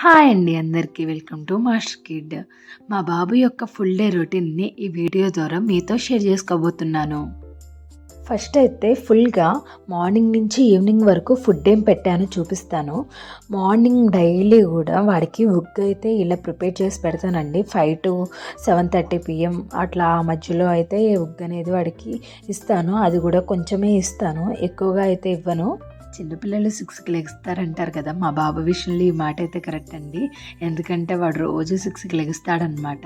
Hi అండి అందరికీ welcome to master kid. మా బాబు యొక్క ఫుల్ డే రొటీన్ని ఈ వీడియో ద్వారా మీతో షేర్ చేసుకోబోతున్నాను. ఫస్ట్ అయితే ఫుల్గా మార్నింగ్ నుంచి ఈవినింగ్ వరకు ఫుడ్ ఏం పెట్టానో చూపిస్తాను. మార్నింగ్ డైలీ కూడా వాడికి ఉగ్గు అయితే ఇలా ప్రిపేర్ చేసి పెడతానండి. 5 to 7:30 PM అట్లా ఆ మధ్యలో అయితే ఉగ్గు అనేది వాడికి ఇస్తాను. అది కూడా కొంచెమే ఇస్తాను, ఎక్కువగా అయితే ఇవ్వను. చిన్నపిల్లలు 6కి లెగుస్తారంటారు కదా, మా బాబు విషయంలో ఈ మాట అయితే కరెక్ట్ అండి. ఎందుకంటే వాడు రోజు 6కి లెగుస్తాడనమాట.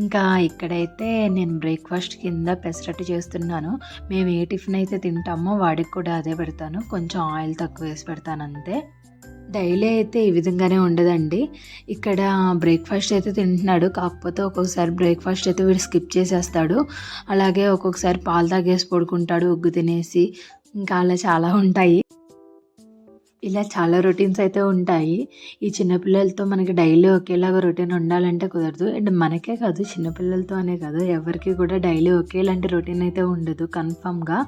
ఇంకా ఇక్కడైతే నేను బ్రేక్ఫాస్ట్ కింద పెసరట్టు చేస్తున్నాను. మేము ఏ టిఫిన్ అయితే తింటామో వాడికి కూడా అదే పెడతాను. కొంచెం ఆయిల్ తక్కువ వేసి పెడతాను అంతే. డైలీ అయితే ఈ విధంగానే ఉండదండి. ఇక్కడ బ్రేక్ఫాస్ట్ అయితే తింటున్నాడు, కాకపోతే ఒక్కొక్కసారి బ్రేక్ఫాస్ట్ అయితే వీడు స్కిప్ చేసేస్తాడు. అలాగే ఒక్కొక్కసారి పాలు తాగేసి పడుకుంటాడు ఉగ్గు తినేసి. ఇంకా అలా చాలా ఉంటాయి. ఇలా చాలా రొటీన్స్ అయితే ఉంటాయి. ఈ చిన్నపిల్లలతో మనకి డైలీ ఒకేలాగా రొటీన్ ఉండాలంటే కుదరదు. అండ్ మనకే కాదు, చిన్నపిల్లలతో అనే కాదు, ఎవరికి కూడా డైలీ ఒకేలాంటి రొటీన్ అయితే ఉండదు కన్ఫామ్గా.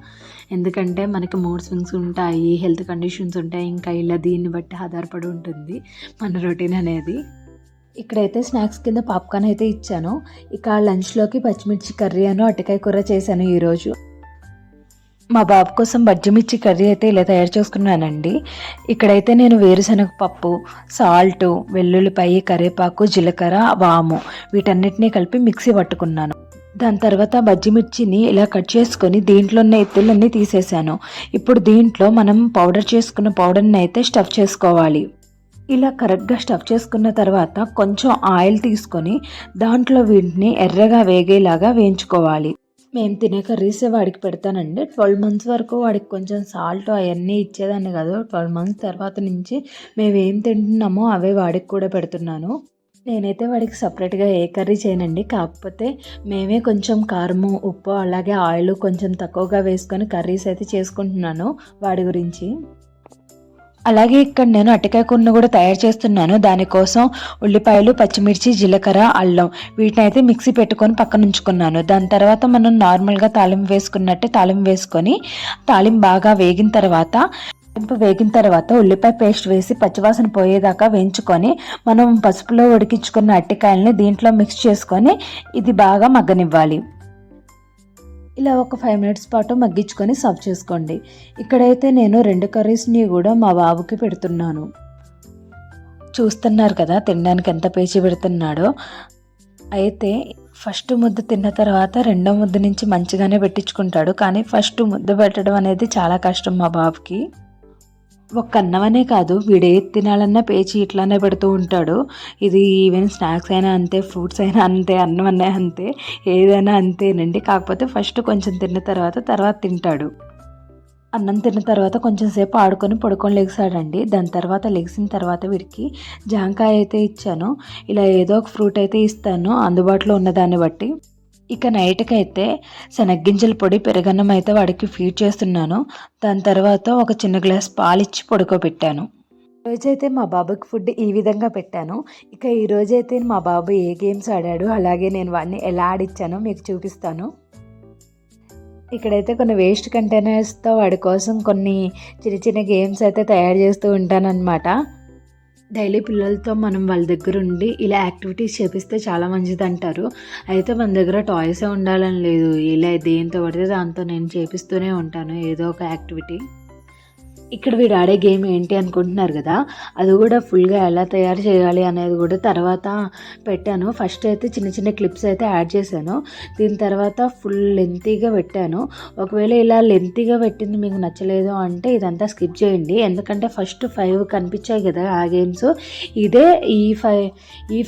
ఎందుకంటే మనకి మూడ్ స్వింగ్స్ ఉంటాయి, హెల్త్ కండిషన్స్ ఉంటాయి. ఇంకా ఇలా దీన్ని బట్టి ఆధారపడి ఉంటుంది మన రొటీన్ అనేది. ఇక్కడైతే స్నాక్స్ కింద పాప్కార్న్ అయితే ఇచ్చాను. ఇక లంచ్లోకి పచ్చిమిర్చి కర్రీ అరటికాయ కూర చేశాను ఈరోజు. మా బాబు కోసం బజ్జిమిర్చి కర్రీ అయితే ఇలా తయారు చేసుకున్నానండి. ఇక్కడైతే నేను వేరుశనగ పప్పు, సాల్ట్, వెల్లుల్లిపాయ, కరివేపాకు, జీలకర్ర, వాము వీటన్నిటినీ కలిపి మిక్సీ పట్టుకున్నాను. దాని తర్వాత బజ్జిమిర్చిని ఇలా కట్ చేసుకొని దీంట్లో ఉన్న ఎత్తులన్నీ తీసేసాను. ఇప్పుడు దీంట్లో మనం పౌడర్ చేసుకున్న పౌడర్ని అయితే స్టఫ్ చేసుకోవాలి. ఇలా కరెక్ట్గా స్టఫ్ చేసుకున్న తర్వాత కొంచెం ఆయిల్ తీసుకొని దాంట్లో వీటిని ఎర్రగా వేగేలాగా వేయించుకోవాలి. మేము తినే కర్రీసే వాడికి పెడతానండి. 12 months వరకు వాడికి కొంచెం సాల్ట్ అవన్నీ ఇచ్చేదాన్ని కాదు. 12 months తర్వాత నుంచి మేము ఏం తింటున్నామో అవే వాడికి కూడా పెడుతున్నాను. నేనైతే వాడికి సపరేట్గా ఏ కర్రీ చేయనండి. కాకపోతే మేమే కొంచెం కారము, ఉప్పు అలాగే ఆయిల్ కొంచెం తక్కువగా వేసుకొని కర్రీస్ అయితే చేసుకుంటున్నాను వాడి గురించి. అలాగే ఇక్కడ నేను అరటికాయ కూరను కూడా తయారు చేస్తున్నాను. దానికోసం ఉల్లిపాయలు, పచ్చిమిర్చి, జీలకర్ర, అల్లం వీటిని అయితే మిక్సీ పెట్టుకొని పక్కన ఉంచుకున్నాను. దాని తర్వాత మనం నార్మల్గా తాలింపు వేసుకున్నట్టే తాలింపు వేసుకొని తాలింపు బాగా వేగిన తర్వాత ఉల్లిపాయ పేస్ట్ వేసి పచ్చివాసన పోయేదాకా వేయించుకొని మనం పసుపులో ఉడికించుకున్న అరటికాయలని దీంట్లో మిక్స్ చేసుకొని ఇది బాగా మగ్గనివ్వాలి. ఇలా ఒక 5 minutes పాటు మగ్గించుకొని సర్వ్ చేసుకోండి. ఇక్కడైతే నేను 2 కర్రీస్ని కూడా మా బాబుకి పెడుతున్నాను. చూస్తున్నారు కదా తినడానికి ఎంత పేచి పెడుతున్నాడో. అయితే ఫస్ట్ ముద్ద తిన్న తర్వాత రెండో ముద్ద నుంచి మంచిగానే పెట్టించుకుంటాడు. కానీ ఫస్ట్ ముద్ద పెట్టడం అనేది చాలా కష్టం మా బాబుకి. ఒక్క అన్నమనే కాదు, వీడే తినాలన్నా పేచి ఇట్లానే పెడుతూ ఉంటాడు. ఇది ఈవెన్ స్నాక్స్ అయినా అంతే, ఫ్రూట్స్ అయినా అంతే, అన్నం అన్నా అంతే, ఏదైనా అంతేనండి. కాకపోతే ఫస్ట్ కొంచెం తిన్న తర్వాత తింటాడు. అన్నం తిన్న తర్వాత కొంచెం సేపు ఆడుకొని పడుకొని లెగిసాడండి. దాని తర్వాత లెగిసిన తర్వాత వీడికి జాంకాయ అయితే ఇచ్చాను. ఇలా ఏదో ఒక ఫ్రూట్ అయితే ఇస్తాను అందుబాటులో ఉన్నదాన్ని బట్టి. ఇక నైట్కి అయితే శనగ్గింజల పొడి, పెరుగన్నం అయితే వాడికి ఫీడ్ చేస్తున్నాను. దాని తర్వాత ఒక చిన్న గ్లాస్ పాలిచ్చి పడుకోబెట్టాను. రోజైతే మా బాబుకి ఫుడ్ ఈ విధంగా పెట్టాను. ఇక ఈ రోజైతే మా బాబు ఏ గేమ్స్ ఆడాడు, అలాగే నేను వాడిని ఎలా ఆడిచ్చానో మీకు చూపిస్తాను. ఇక్కడైతే కొన్ని వేస్ట్ కంటైనర్స్తో వాడి కోసం కొన్ని చిన్న చిన్న గేమ్స్ అయితే తయారు చేస్తూ ఉంటానన్నమాట. డైలీ పిల్లలతో మనం వాళ్ళ దగ్గర ఉండి ఇలా యాక్టివిటీస్ చేపిస్తే చాలా మంచిది అంటారు. అయితే మన దగ్గర టాయ్సే ఉండాలని లేదు, ఇలా దేంతో పడితే దాంతో నేను చేపిస్తూనే ఉంటాను ఏదో ఒక యాక్టివిటీ. ఇక్కడ వీడు ఆడే గేమ్ ఏంటి అనుకుంటున్నారు కదా, అది కూడా ఫుల్గా ఎలా తయారు చేయాలి అనేది కూడా తర్వాత పెట్టాను. ఫస్ట్ అయితే చిన్న చిన్న క్లిప్స్ అయితే యాడ్ చేశాను. దీని తర్వాత ఫుల్ లెంతీగా పెట్టాను. ఒకవేళ ఇలా లెంతీగా పెట్టింది మీకు నచ్చలేదు అంటే ఇదంతా స్కిప్ చేయండి. ఎందుకంటే ఫస్ట్ 5 కనిపించాయి కదా ఆ గేమ్స్, ఇదే ఈ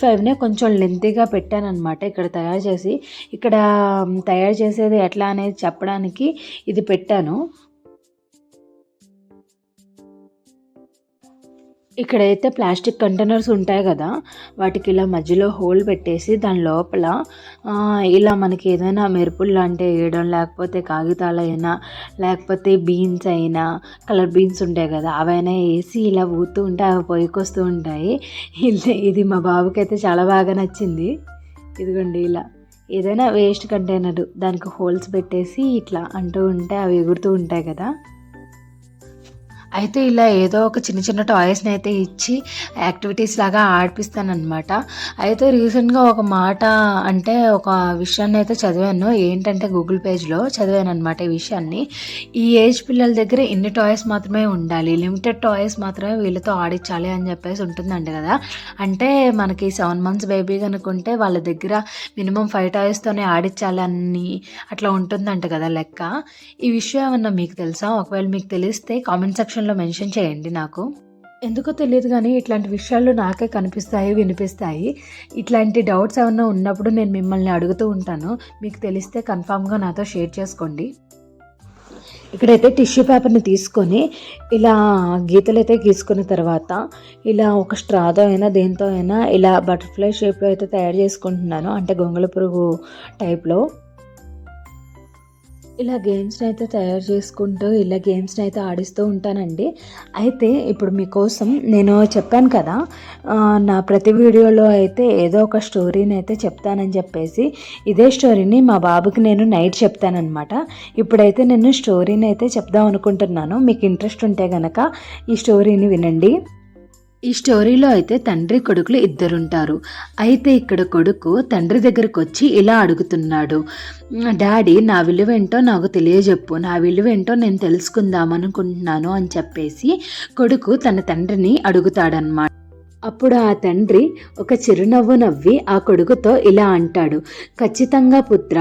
5నే కొంచెం లెంతీగా పెట్టాను అనమాట ఇక్కడ తయారు చేసి. ఇక్కడ తయారు చేసేది ఎట్లా అనేది చెప్పడానికి ఇది పెట్టాను. ఇక్కడైతే ప్లాస్టిక్ కంటైనర్స్ ఉంటాయి కదా, వాటికి ఇలా మధ్యలో హోల్ పెట్టేసి దాని లోపల ఇలా మనకి ఏదైనా మెరుపులు లాంటివి వేయడం, లేకపోతే కాగితాలైనా, లేకపోతే బీన్స్ అయినా, కలర్ బీన్స్ ఉంటాయి కదా అవైనా వేసి ఇలా ఊతూ ఉంటే అవి పొయ్యికొస్తూ ఉంటాయి. ఇది మా బాబుకి అయితే చాలా బాగా నచ్చింది. ఇదిగోండి ఇలా ఏదైనా వేస్ట్ కంటైనర్ దానికి హోల్స్ పెట్టేసి ఇట్లా అంటూ ఉంటే అవి ఎగురుతూ ఉంటాయి కదా. అయితే ఇలా ఏదో ఒక చిన్న చిన్న టాయ్స్ని అయితే ఇచ్చి యాక్టివిటీస్ లాగా ఆడిపిస్తానన్నమాట. అయితే రీసెంట్గా ఒక మాట అంటే ఒక విషయాన్ని అయితే చదివాను. ఏంటంటే గూగుల్ పేజ్లో చదివాను అనమాట ఈ విషయాన్ని. ఈ ఏజ్ పిల్లల దగ్గర ఇన్ని టాయ్స్ మాత్రమే ఉండాలి, లిమిటెడ్ టాయ్స్ మాత్రమే వీళ్ళతో ఆడించాలి అని చెప్పేసి ఉంటుందంట కదా. అంటే మనకి 7 months బేబీ కనుకుంటే వాళ్ళ దగ్గర మినిమం 5 టాయ్స్తోనే ఆడించాలని అట్లా ఉంటుందంట కదా లెక్క. ఈ విషయం ఏమన్నా మీకు తెలుసా? ఒకవేళ మీకు తెలిస్తే కామెంట్ సెక్షన్లో మెన్షన్ చేయండి నాకు. ఎందుకో తెలియదు కానీ ఇట్లాంటి విషయాలు నాకే కనిపిస్తాయి, వినిపిస్తాయి. ఇట్లాంటి డౌట్స్ ఏమన్నా ఉన్నప్పుడు నేను మిమ్మల్ని అడుగుతూ ఉంటాను. మీకు తెలిస్తే కన్ఫామ్గా నాతో షేర్ చేసుకోండి. ఇక్కడైతే టిష్యూ పేపర్ని తీసుకొని ఇలా గీతలు అయితే గీసుకున్న తర్వాత ఇలా ఒక స్ట్రాతో అయినా దేంతో అయినా ఇలా బటర్ఫ్లై షేప్లో అయితే తయారు చేసుకుంటున్నాను. అంటే గొంగళి పురుగు టైప్లో ఇలా గేమ్స్ని అయితే తయారు చేసుకుంటూ ఇలా గేమ్స్ని అయితే ఆడిస్తూ ఉంటానండి. అయితే ఇప్పుడు మీకోసం నేను చెప్పాను కదా, నా ప్రతి వీడియోలో అయితే ఏదో ఒక స్టోరీని అయితే చెప్తానని చెప్పేసి ఇదే స్టోరీని మా బాబుకి నేను నైట్ చెప్తానన్నమాట. ఇప్పుడైతే నేను స్టోరీని అయితే చెప్దాం అనుకుంటున్నాను. మీకు ఇంట్రెస్ట్ ఉంటే కనుక ఈ స్టోరీని వినండి. ఈ స్టోరీలో అయితే తండ్రి కొడుకులు ఇద్దరుంటారు. అయితే ఇక్కడ కొడుకు తండ్రి దగ్గరకు వచ్చి ఇలా అడుగుతున్నాడు, డాడీ నా విలువేంటో నాకు తెలియజెప్పు, నా విలువేంటో నేను తెలుసుకుందాం అనుకుంటున్నాను అని చెప్పేసి కొడుకు తన తండ్రిని అడుగుతాడనమాట. అప్పుడు ఆ తండ్రి ఒక చిరునవ్వు నవ్వి ఆ కొడుకుతో ఇలా అంటాడు, ఖచ్చితంగా పుత్ర,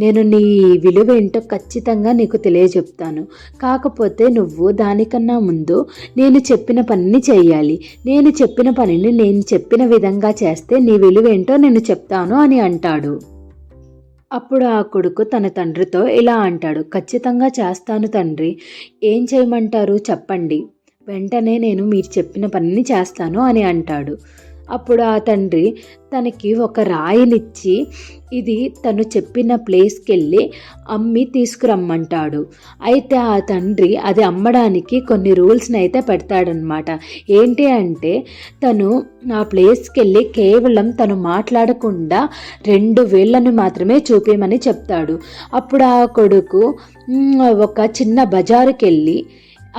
నేను నీ విలువేంటో ఖచ్చితంగా నీకు తెలియజెప్తాను. కాకపోతే నువ్వు దానికన్నా ముందు నేను చెప్పిన పనిని చేయాలి. నేను చెప్పిన పనిని నేను చెప్పిన విధంగా చేస్తే నీ విలువేంటో నేను చెప్తాను అని అంటాడు. అప్పుడు ఆ కొడుకు తన తండ్రితో ఇలా అంటాడు, ఖచ్చితంగా చేస్తాను తండ్రి, ఏం చేయమంటారు చెప్పండి, వెంటనే నేను మీరు చెప్పిన పనిని చేస్తాను అని అంటాడు. అప్పుడు ఆ తండ్రి తనకి ఒక రాయినిచ్చి ఇది తను చెప్పిన ప్లేస్కి వెళ్ళి అమ్మి తీసుకురమ్మంటాడు. అయితే ఆ తండ్రి అది అమ్మడానికి కొన్ని రూల్స్ని అయితే పెడతాడనమాట. ఏంటి అంటే తను ఆ ప్లేస్కి వెళ్ళి కేవలం తను మాట్లాడకుండా 2 వేళ్ళను మాత్రమే చూపించమని చెప్తాడు. అప్పుడు ఆ కొడుకు ఒక చిన్న బజారుకి వెళ్ళి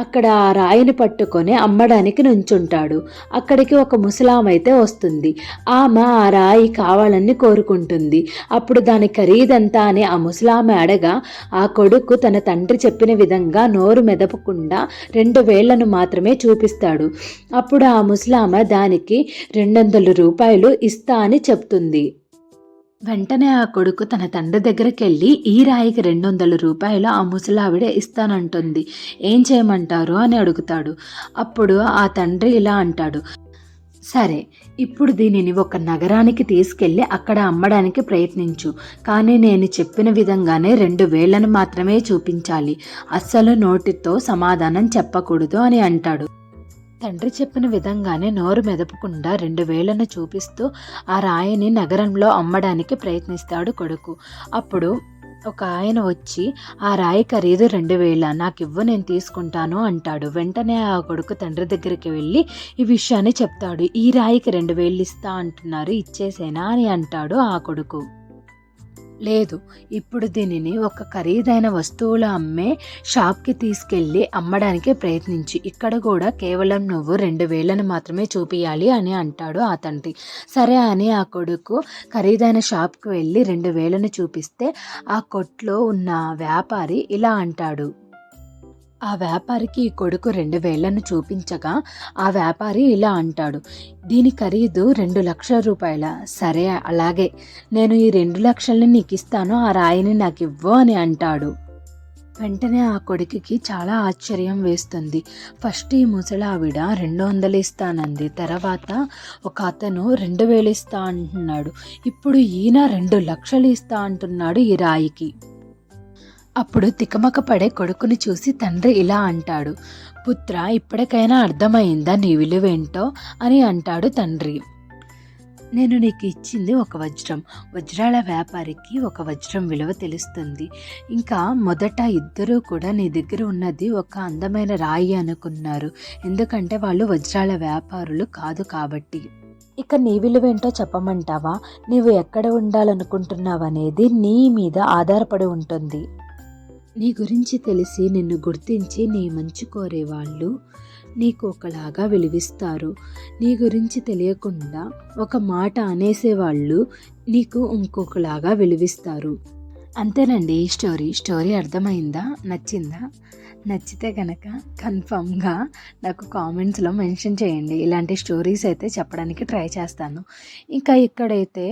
అక్కడ ఆ రాయిని పట్టుకొని అమ్మడానికి నుంచుంటాడు. అక్కడికి ఒక ముసలామైతే వస్తుంది. ఆమె ఆ రాయి కావాలని కోరుకుంటుంది. అప్పుడు దాని ఖరీదంతా అని ఆ ముసలామె అడగా ఆ కొడుకు తన తండ్రి చెప్పిన విధంగా నోరు మెదపకుండా 2 వేళ్లను మాత్రమే చూపిస్తాడు. అప్పుడు ఆ ముసలామె దానికి 200 రూపాయలు ఇస్తా అని చెప్తుంది. వెంటనే ఆ కొడుకు తన తండ్రి దగ్గరికి వెళ్ళి ఈ రాయికి 200 రూపాయలు ఆ ముసలావిడ ఇస్తానంటుంది, ఏం చేయమంటారు అని అడుగుతాడు. అప్పుడు ఆ తండ్రి ఇలా అంటాడు, సరే, ఇప్పుడు దీనిని ఒక నగరానికి తీసుకెళ్ళి అక్కడ అమ్మడానికి ప్రయత్నించు, కానీ నేను చెప్పిన విధంగానే 2 వేళ్లను మాత్రమే చూపించాలి, అస్సలు నోటితో సమాధానం చెప్పకూడదు అని అంటాడు. తండ్రి చెప్పిన విధంగానే నోరు మెదపకుండా 2 వేళ్లను చూపిస్తూ ఆ రాయిని నగరంలో అమ్మడానికి ప్రయత్నిస్తాడు కొడుకు. అప్పుడు ఒక ఆయన వచ్చి ఆ రాయి ఖరీదు 2,000, నాకు ఇవ్వు, నేను తీసుకుంటాను అంటాడు. వెంటనే ఆ కొడుకు తండ్రి దగ్గరికి వెళ్ళి ఈ విషయాన్ని చెప్తాడు. ఈ రాయికి 2,000 ఇస్తా అంటున్నారు, ఇచ్చేసేనా అని అంటాడు ఆ కొడుకు. లేదు, ఇప్పుడు దీనిని ఒక ఖరీదైన వస్తువులు అమ్మే షాప్కి తీసుకెళ్ళి అమ్మడానికి ప్రయత్నించి, ఇక్కడ కూడా కేవలం నువ్వు 2 వేళ్లను మాత్రమే చూపియాలి అని అంటాడు ఆ తండ్రి. సరే అని ఆ కొడుకు ఖరీదైన షాప్కి వెళ్ళి 2 వేళ్లను చూపిస్తే ఆ కొట్లో ఉన్న వ్యాపారి ఇలా అంటాడు. ఆ వ్యాపారికి ఈ కొడుకు 2 వేళ్లను చూపించగా ఆ వ్యాపారి ఇలా అంటాడు, దీని ఖరీదు 2 లక్షల రూపాయల. సరే, అలాగే, నేను ఈ 2 లక్షల్ని నీకు ఇస్తాను, ఆ రాయిని నాకు ఇవ్వు అని అంటాడు. వెంటనే ఆ కొడుకుకి చాలా ఆశ్చర్యం వేస్తుంది. ఫస్ట్ ఈ ముసలావిడ 200 ఇస్తానంది, తర్వాత ఒక అతను 2,000 ఇస్తా అంటున్నాడు, ఇప్పుడు ఈయన 2 లక్షలు ఇస్తా అంటున్నాడు ఈ రాయికి. అప్పుడు తికమక పడే కొడుకుని చూసి తండ్రి ఇలా అంటాడు, పుత్ర, ఇప్పటికైనా అర్థమైందా నీ విలువేంటో అని అంటాడు తండ్రి. నేను నీకు ఇచ్చింది ఒక వజ్రం, వజ్రాల వ్యాపారికి ఒక వజ్రం విలువ తెలుస్తుంది. ఇంకా మొదట ఇద్దరూ కూడా నీ దగ్గర ఉన్నది ఒక అందమైన రాయి అనుకున్నారు, ఎందుకంటే వాళ్ళు వజ్రాల వ్యాపారులు కాదు కాబట్టి. ఇక నీ విలువేంటో చెప్పమంటావా? నీవు ఎక్కడ ఉండాలనుకుంటున్నావు అనేది నీ మీద ఆధారపడి ఉంటుంది. నీ గురించి తెలిసి నిన్ను గుర్తించి నీ మంచి కోరేవాళ్ళు నీకు ఒకలాగా విలువిస్తారు. నీ గురించి తెలియకుండా ఒక మాట అనేసేవాళ్ళు నీకు ఇంకొకలాగా విలువిస్తారు. అంతేనండి ఈ స్టోరీ అర్థమైందా? నచ్చిందా? నచ్చితే కనుక కన్ఫామ్గా నాకు కామెంట్స్లో మెన్షన్ చేయండి. ఇలాంటి స్టోరీస్ అయితే చెప్పడానికి ట్రై చేస్తాను. ఇంకా ఇక్కడైతే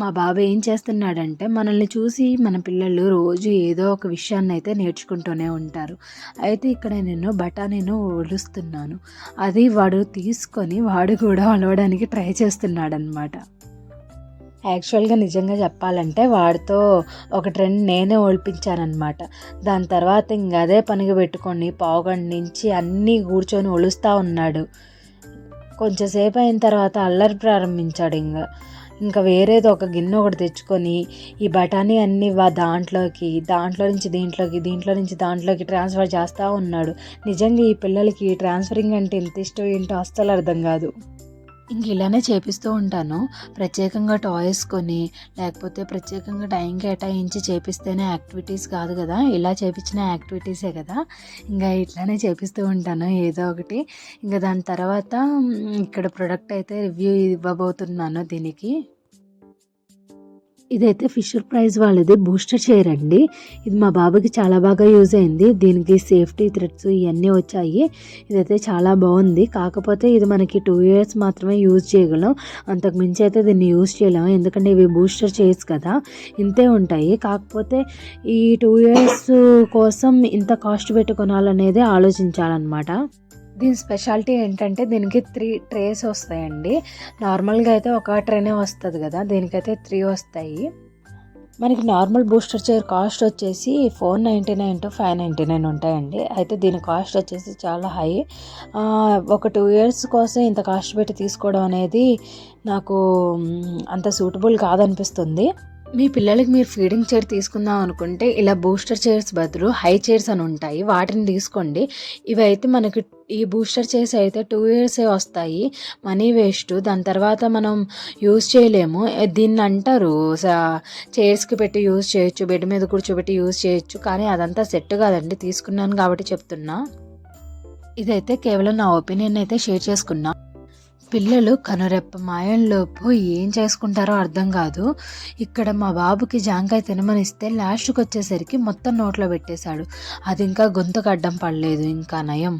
మా బాబు ఏం చేస్తున్నాడంటే, మనల్ని చూసి మన పిల్లలు రోజు ఏదో ఒక విషయాన్ని అయితే నేర్చుకుంటూనే ఉంటారు. అయితే ఇక్కడ నేను బఠానీను ఒలుస్తున్నాను. అది వాడు తీసుకొని వాడు కూడా ఒలవడానికి ట్రై చేస్తున్నాడనమాట. యాక్చువల్గా నిజంగా చెప్పాలంటే వాడితో ఒక ట్రెండ్ నేనే ఒలిపించానమాట. దాని తర్వాత ఇంక అదే పనిగా పెట్టుకొని పావుగంట నుంచి అన్నీ కూర్చొని ఒలుస్తూ ఉన్నాడు. కొంచెంసేపు అయిన తర్వాత అల్లరి ప్రారంభించాడు. ఇంకా వేరేది ఒక గిన్నె ఒకటి తెచ్చుకొని ఈ బఠానీ అన్నీ దాంట్లో నుంచి దీంట్లోకి ట్రాన్స్ఫర్ చేస్తూ ఉన్నాడు. నిజంగా ఈ పిల్లలకి ట్రాన్స్ఫరింగ్ అంటే ఎంత ఇష్టం ఏంటో అస్సలు అర్థం కాదు. ఇంక ఇలానే చేపిస్తూ ఉంటాను. ప్రత్యేకంగా టాయ్స్ కొని లేకపోతే ప్రత్యేకంగా టైం కేటాయించి చేపిస్తేనే యాక్టివిటీస్ కాదు కదా, ఇలా చేపించిన యాక్టివిటీసే కదా. ఇంకా ఇట్లానే చేపిస్తూ ఉంటాను ఏదో ఒకటి. ఇంకా దాని తర్వాత ఇక్కడ ప్రొడక్ట్ అయితే రివ్యూ ఇవ్వబోతున్నాను దీనికి. ఇదైతే ఫిషర్ ప్రైజ్ వాళ్ళది బూస్టర్ చైర్ అండి. ఇది మా బాబుకి చాలా బాగా యూజ్ అయింది. దీనికి సేఫ్టీ థ్రెడ్స్ ఇవన్నీ వచ్చాయి. ఇదైతే చాలా బాగుంది. కాకపోతే ఇది మనకి 2 years మాత్రమే యూజ్ చేయగలం. అంతకు మించి అయితే దీన్ని యూజ్ చేయలేము. ఎందుకంటే ఇవి బూస్టర్ చైర్స్ కదా, ఇంతే ఉంటాయి. కాకపోతే ఈ 2 years కోసం ఇంత కాస్ట్ పెట్టి కొనాలనేది ఆలోచించాలన్నమాట. దీని స్పెషాలిటీ ఏంటంటే దీనికి 3 ట్రేస్ వస్తాయండి. నార్మల్గా అయితే ఒక ట్రేనే వస్తుంది కదా, దీనికైతే 3 వస్తాయి. మనకి నార్మల్ బూస్టర్ చైర్ కాస్ట్ వచ్చేసి 499 to 599 ఉంటాయండి. అయితే దీని కాస్ట్ వచ్చేసి చాలా హై. ఒక 2 years కోసం ఇంత కాస్ట్ పెట్టి తీసుకోవడం అనేది నాకు అంత సూటబుల్ కాదనిపిస్తుంది. మీ పిల్లలకి మీరు ఫీడింగ్ చైర్ తీసుకుందాం అనుకుంటే ఇలా బూస్టర్ చైర్స్ బదులు హై చైర్స్ అని ఉంటాయి, వాటిని తీసుకోండి. ఇవైతే మనకి ఈ బూస్టర్ చైర్స్ అయితే 2 years వస్తాయి. Money waste. దాని తర్వాత మనం యూజ్ చేయలేము. దీన్ని అంటారు చైర్స్కి పెట్టి యూజ్ చేయొచ్చు, బెడ్ మీద కూర్చోబెట్టి యూజ్ చేయొచ్చు, కానీ అదంతా సెట్ కాదండి. తీసుకున్నాను కాబట్టి చెప్తున్నా. ఇదైతే కేవలం నా ఒపీనియన్ అయితే షేర్ చేసుకున్నా. పిల్లలు కనురెప్ప మాయంలోపు ఏం చేసుకుంటారో అర్థం కాదు. ఇక్కడ మా బాబుకి జాంకాయ తినమనిస్తే లాస్ట్కి వచ్చేసరికి మొత్తం నోట్లో పెట్టేశాడు. అది ఇంకా గొంతుకు అడ్డం పడలేదు. ఇంకా నయం.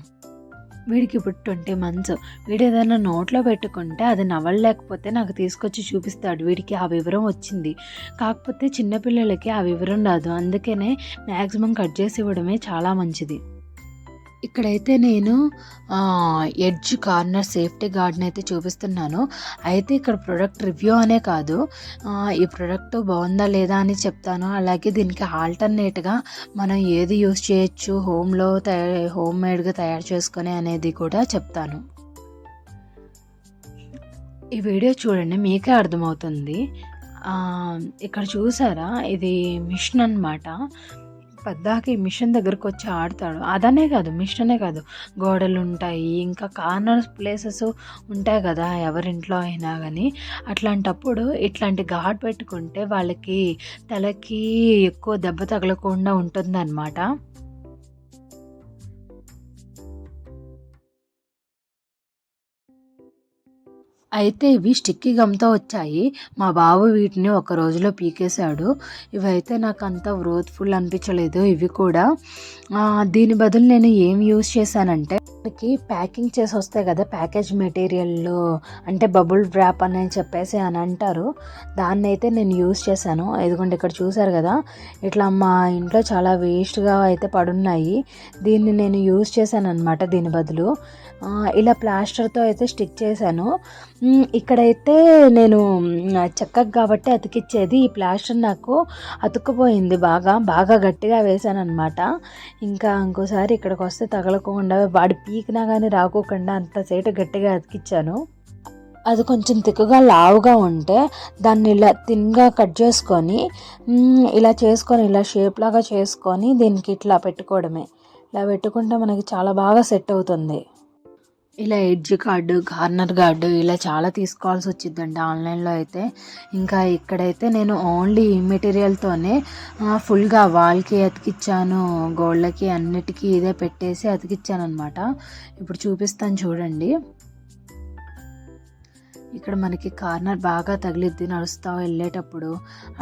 వీడికి ఇప్పుడు 20 months. వీడు ఏదైనా నోట్లో పెట్టుకుంటే అది నవ్వలేకపోతే నాకు తీసుకొచ్చి చూపిస్తాడు. వీడికి ఆ వివరం వచ్చింది. కాకపోతే చిన్నపిల్లలకి ఆ వివరం రాదు. అందుకనే మ్యాక్సిమం కట్ చేసి ఇవ్వడమే చాలా మంచిది. ఇక్కడైతే నేను ఎడ్జ్ కార్నర్ సేఫ్టీ గార్డ్ని అయితే చూపిస్తున్నాను. అయితే ఇక్కడ ప్రోడక్ట్ రివ్యూ అనే కాదు, ఈ ప్రోడక్ట్ బాగుందా లేదా అని చెప్తాను. అలాగే దీనికి ఆల్టర్నేట్గా మనం ఏది యూస్ చేయొచ్చు హోమ్ మేడ్గా తయారు చేసుకొని అనేది కూడా చెప్తాను. ఈ వీడియో చూడండి, మీకే అర్థమవుతుంది. ఇక్కడ చూసారా, ఇది మిషన్ అన్నమాట. పద్దాక ఈ మిషన్ దగ్గరకు వచ్చి ఆడతాడు. అదనే కాదు, మిషనే కాదు, గోడలు ఉంటాయి, ఇంకా కార్నర్ ప్లేసెస్ ఉంటాయి కదా ఎవరింట్లో అయినా కానీ. అట్లాంటప్పుడు ఇట్లాంటి గార్డ్ పెట్టుకుంటే వాళ్ళకి తలకి ఎక్కువ దెబ్బ తగలకుండా ఉంటుందన్నమాట. అయితే ఇవి స్టిక్కీ గమ్తో వచ్చాయి. మా బాబు వీటిని ఒక రోజులో పీకేశాడు. ఇవైతే నాకు అంత గ్రోత్ఫుల్ అనిపించలేదు. ఇవి కూడా దీని బదులు నేను ఏం యూజ్ చేశానంటే, మనకి ప్యాకింగ్ చేసి వస్తాయి కదా ప్యాకేజ్ మెటీరియల్, అంటే బబుల్ ర్యాప్ అని చెప్పేసి అని అంటారు. దాన్ని అయితే నేను యూజ్ చేశాను. ఇదిగోండి ఇక్కడ చూసారు కదా, ఇట్లా మా ఇంట్లో చాలా వేస్ట్గా అయితే పడున్నాయి. దీన్ని నేను యూజ్ చేశాను అనమాట. దీని బదులు ఇలా ప్లాస్టర్తో అయితే స్టిక్ చేశాను. ఇక్కడైతే నేను చెక్కకు కాబట్టి అతికిచ్చేది, ఈ ప్లాస్టర్ నాకు అతుక్కుపోయింది. బాగా గట్టిగా వేసాను అనమాట. ఇంకా ఇంకోసారి ఇక్కడికి వస్తే తగలకుండా, వాడి పీకినా కానీ రాకోకుండా అంతసేటు గట్టిగా అతికిచ్చాను. అది కొంచెం తిక్కుగా లావుగా ఉంటే దాన్ని ఇలా థిన్గా కట్ చేసుకొని ఇలా షేప్ లాగా చేసుకొని దీనికి ఇట్లా పెట్టుకోవడమే. ఇలా పెట్టుకుంటే మనకి చాలా బాగా సెట్ అవుతుంది. ఇలా ఎడ్జ్ కార్డు, కార్నర్ గార్డు ఇలా చాలా తీసుకోవాల్సి వచ్చిందండి ఆన్లైన్లో అయితే. ఇంకా ఇక్కడైతే నేను ఓన్లీ ఈ మెటీరియల్తోనే ఫుల్గా వాల్కి అతికిచ్చాను, గోళ్ళకి అన్నిటికీ ఇదే పెట్టేసి అతికిచ్చాను అనమాట. ఇప్పుడు చూపిస్తాను చూడండి. ఇక్కడ మనకి కార్నర్ బాగా తగిలిద్ది నడుస్తూ వెళ్ళేటప్పుడు.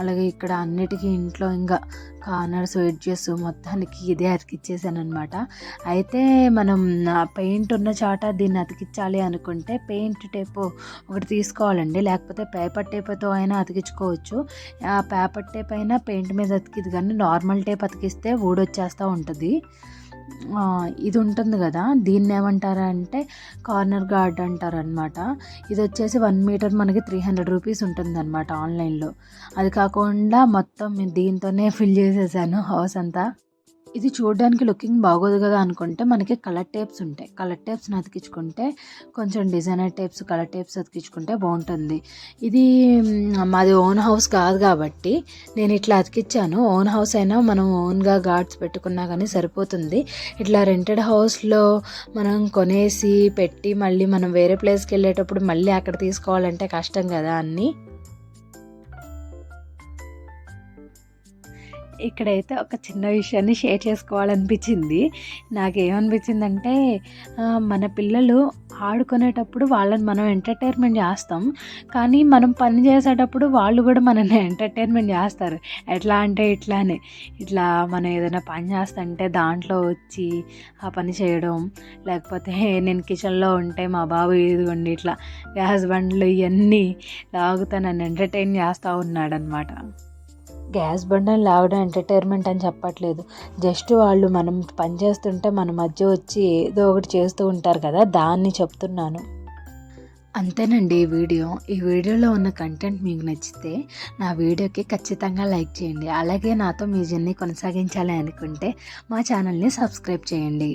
అలాగే ఇక్కడ అన్నిటికీ ఇంట్లో ఇంకా కార్నర్స్, ఎడ్జెస్ మొత్తానికి ఇదే అతికిచ్చేసాను అనమాట. అయితే మనం పెయింట్ ఉన్న చాట దీన్ని అతికించాలి అనుకుంటే పెయింట్ టేపు ఒకటి తీసుకోవాలండి, లేకపోతే పేపర్ టేప్తో అయినా అతికించుకోవచ్చు. ఆ పేపర్ టేప్ అయినా పెయింట్ మీద అతికిది, కానీ నార్మల్ టేప్ అతికిస్తే ఊడొచ్చేస్తూ ఉంటుంది. ఇది ఉంటుంది కదా, దీన్ని ఏమంటారా అంటే కార్నర్ గార్డ్ అంటారు అనమాట. ఇది వచ్చేసి 1 మీటర్ మనకి 300 రూపీస్ ఉంటుంది అనమాట ఆన్లైన్లో. అది కాకుండా మొత్తం దీంతోనే ఫిల్ చేసేసాను హౌస్ అంతా. ఇది చూడడానికి లుకింగ్ బాగోదు కదా అనుకుంటే మనకి కలర్ టేప్స్ ఉంటాయి. కలర్ టేప్స్ని అతికించుకుంటే, కొంచెం డిజైనర్ టేప్స్, కలర్ టేప్స్ అతికించుకుంటే బాగుంటుంది. ఇది మాది ఓన్ హౌస్ కాదు కాబట్టి నేను ఇట్లా అతికిచ్చాను. ఓన్ హౌస్ అయినా మనం ఓన్గా గార్డ్స్ పెట్టుకున్నా కానీ సరిపోతుంది. ఇట్లా రెంటెడ్ హౌస్లో మనం కొనేసి పెట్టి మళ్ళీ మనం వేరే ప్లేస్కి వెళ్ళేటప్పుడు మళ్ళీ అక్కడ తీసుకోవాలంటే కష్టం కదా అన్నీ. ఇక్కడైతే ఒక చిన్న విషయాన్ని షేర్ చేసుకోవాలనిపించింది. నాకేమనిపించిందంటే మన పిల్లలు ఆడుకునేటప్పుడు వాళ్ళని మనం ఎంటర్టైన్మెంట్ చేస్తాం, కానీ మనం పని చేసేటప్పుడు వాళ్ళు కూడా మనల్ని ఎంటర్టైన్మెంట్ చేస్తారు. ఎట్లా అంటే ఇట్లానే, ఇట్లా మనం ఏదైనా పని చేస్తుంటే దాంట్లో వచ్చి ఆ పని చేయడం, లేకపోతే నేను కిచెన్లో ఉంటే మా బాబు ఇదిగోండి ఇట్లా గ్యాస్ బండ్లు ఇవన్నీ లాగుతా నన్ను ఎంటర్టైన్ చేస్తూ ఉన్నాడనమాట. గ్యాస్ బండని లాగడం ఎంటర్టైన్మెంట్ అని చెప్పట్లేదు, జస్ట్ వాళ్ళు మనం పని చేస్తుంటే మన మధ్య వచ్చి ఏదో ఒకటి చేస్తూ ఉంటారు కదా, దాన్ని చెప్తున్నాను. అంతేనండి ఈ వీడియోలో ఉన్న కంటెంట్ మీకు నచ్చితే నా వీడియోకి ఖచ్చితంగా లైక్ చేయండి. అలాగే నాతో మీ జర్నీ కొనసాగించాలి అనుకుంటే మా ఛానల్ని సబ్స్క్రైబ్ చేయండి.